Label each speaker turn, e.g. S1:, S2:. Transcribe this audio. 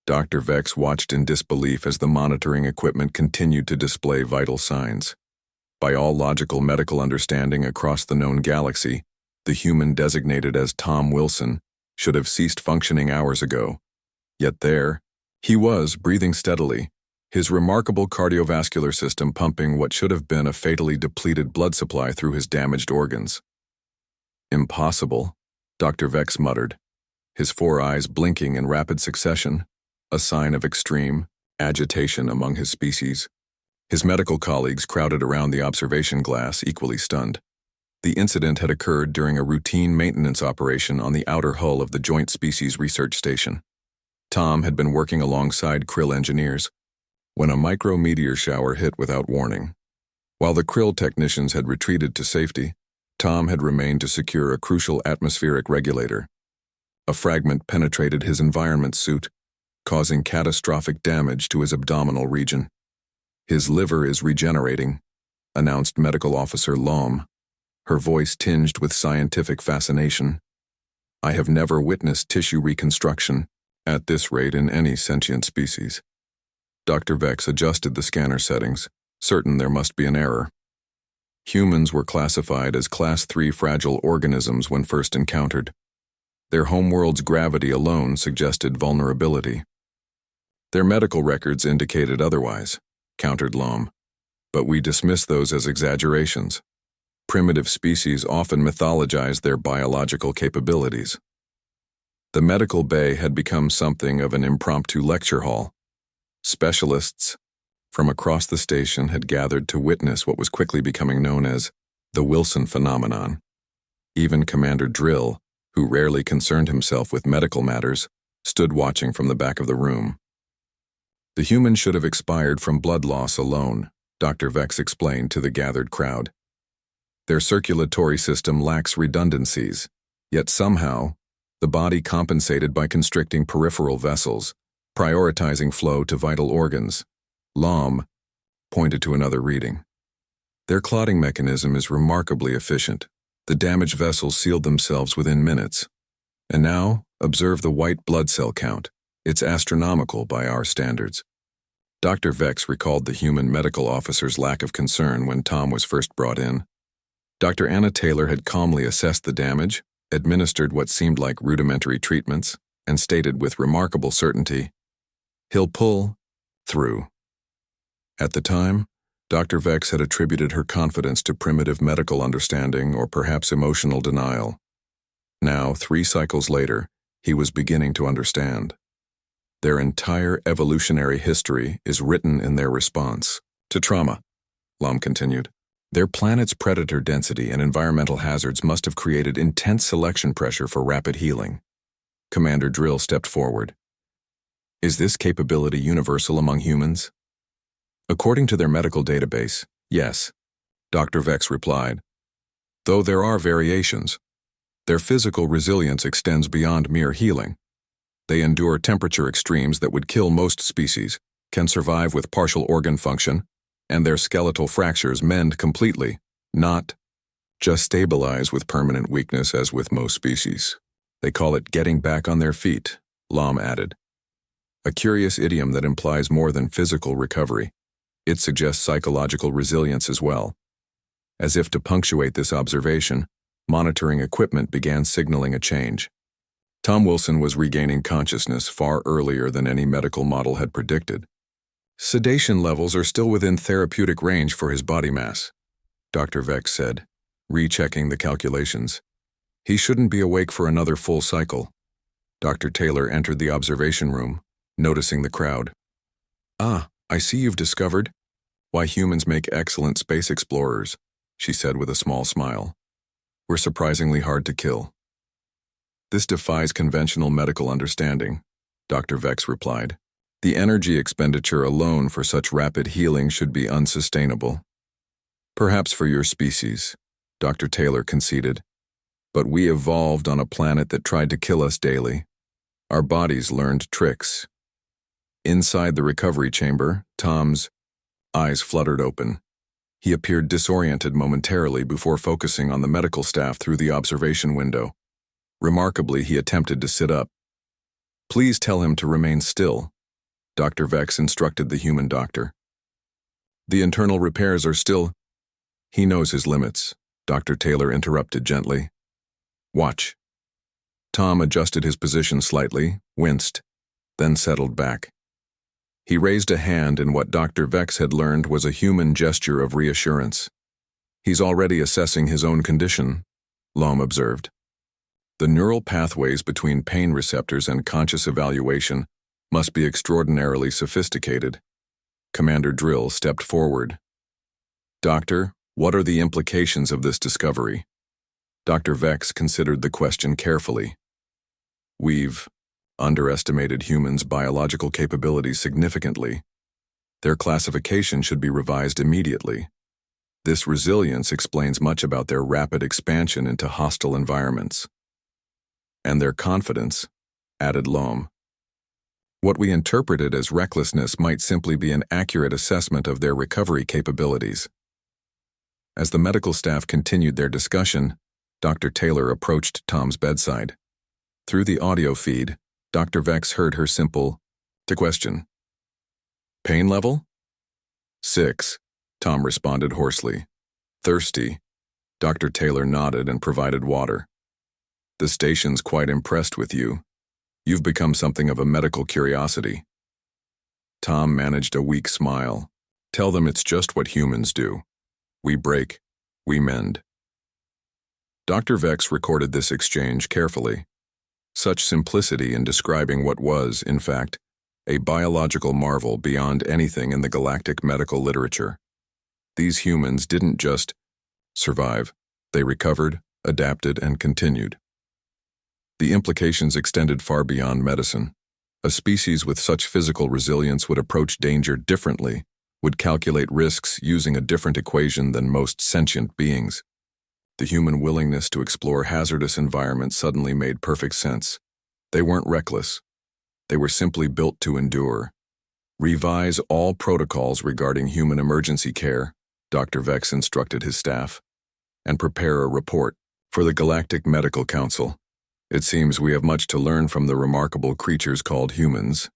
S1: Dr. Vex watched in disbelief as the monitoring equipment continued to display vital signs. By all logical medical understanding across the known galaxy, the human designated as Tom Wilson should have ceased functioning hours ago. Yet there, he was, breathing steadily, his remarkable cardiovascular system pumping what should have been a fatally depleted blood supply through his damaged organs. Impossible, Dr. Vex muttered, his four eyes blinking in rapid succession, a sign of extreme agitation among his species. His medical colleagues crowded around the observation glass, equally stunned. The incident had occurred during a routine maintenance operation on the outer hull of the Joint Species Research Station. Tom had been working alongside Krill engineers when a micrometeor shower hit without warning. While the Krill technicians had retreated to safety, Tom had remained to secure a crucial atmospheric regulator. A fragment penetrated his environment suit, causing catastrophic damage to his abdominal region. "His liver is regenerating," announced Medical Officer Lom, her voice tinged with scientific fascination. "I have never witnessed tissue reconstruction at this rate in any sentient species." Dr. Vex adjusted the scanner settings, certain there must be an error. Humans were classified as Class 3 fragile organisms when first encountered. Their homeworld's gravity alone suggested vulnerability. Their medical records indicated otherwise, countered Lom, but we dismiss those as exaggerations. Primitive species often mythologize their biological capabilities. The medical bay had become something of an impromptu lecture hall. Specialists from across the station had gathered to witness what was quickly becoming known as the Wilson phenomenon. Even Commander Drill, who rarely concerned himself with medical matters, stood watching from the back of the room. "The human should have expired from blood loss alone," Dr. Vex explained to the gathered crowd. "Their circulatory system lacks redundancies, yet somehow, the body compensated by constricting peripheral vessels, prioritizing flow to vital organs." Lom pointed to another reading. "Their clotting mechanism is remarkably efficient. The damaged vessels sealed themselves within minutes. And now, observe the white blood cell count. It's astronomical by our standards." Dr. Vex recalled the human medical officer's lack of concern when Tom was first brought in. Dr. Anna Taylor had calmly assessed the damage, administered what seemed like rudimentary treatments, and stated with remarkable certainty, "He'll pull through." At the time, Dr. Vex had attributed her confidence to primitive medical understanding or perhaps emotional denial. Now, 3 cycles later, he was beginning to understand. Their entire evolutionary history is written in their response to trauma, Lom continued. Their planet's predator density and environmental hazards must have created intense selection pressure for rapid healing. Commander Drill stepped forward. "Is this capability universal among humans?" "According to their medical database, yes," Dr. Vex replied. "Though there are variations. Their physical resilience extends beyond mere healing. They endure temperature extremes that would kill most species, can survive with partial organ function, and their skeletal fractures mend completely, not just stabilize with permanent weakness as with most species. They call it getting back on their feet," Lom added. A curious idiom that implies more than physical recovery. It suggests psychological resilience as well. As if to punctuate this observation, monitoring equipment began signaling a change. Tom Wilson was regaining consciousness far earlier than any medical model had predicted. "Sedation levels are still within therapeutic range for his body mass," Dr. Vex said, rechecking the calculations. "He shouldn't be awake for another full cycle." Dr. Taylor entered the observation room, noticing the crowd. "Ah, I see you've discovered why humans make excellent space explorers," she said with a small smile. "We're surprisingly hard to kill." "This defies conventional medical understanding," Dr. Vex replied. "The energy expenditure alone for such rapid healing should be unsustainable." "Perhaps for your species," Dr. Taylor conceded. "But we evolved on a planet that tried to kill us daily. Our bodies learned tricks." Inside the recovery chamber, Tom's eyes fluttered open. He appeared disoriented momentarily before focusing on the medical staff through the observation window. Remarkably, he attempted to sit up. "Please tell him to remain still," Dr. Vex instructed the human doctor. The internal repairs are still... He knows his limits, Dr. Taylor interrupted gently. Watch. Tom adjusted his position slightly, winced, then settled back. He raised a hand in what Dr. Vex had learned was a human gesture of reassurance. He's already assessing his own condition, Loam observed. The neural pathways between pain receptors and conscious evaluation must be extraordinarily sophisticated. Commander Drill stepped forward. Doctor, what are the implications of this discovery? Dr. Vex considered the question carefully. We've underestimated humans' biological capabilities significantly. Their classification should be revised immediately. This resilience explains much about their rapid expansion into hostile environments. And their confidence, added Loam. What we interpreted as recklessness might simply be an accurate assessment of their recovery capabilities. As the medical staff continued their discussion, Dr. Taylor approached Tom's bedside. Through the audio feed, Dr. Vex heard her simple question. Pain level? 6, Tom responded hoarsely. Thirsty. Dr. Taylor nodded and provided water. The station's quite impressed with you. You've become something of a medical curiosity. Tom managed a weak smile. Tell them it's just what humans do. We break, we mend. Dr. Vex recorded this exchange carefully. Such simplicity in describing what was, in fact, a biological marvel beyond anything in the galactic medical literature. These humans didn't just survive. They recovered, adapted, and continued. The implications extended far beyond medicine. A species with such physical resilience would approach danger differently, would calculate risks using a different equation than most sentient beings. The human willingness to explore hazardous environments suddenly made perfect sense. They weren't reckless. They were simply built to endure. Revise all protocols regarding human emergency care, Dr. Vex instructed his staff, and prepare a report for the Galactic Medical Council. It seems we have much to learn from the remarkable creatures called humans.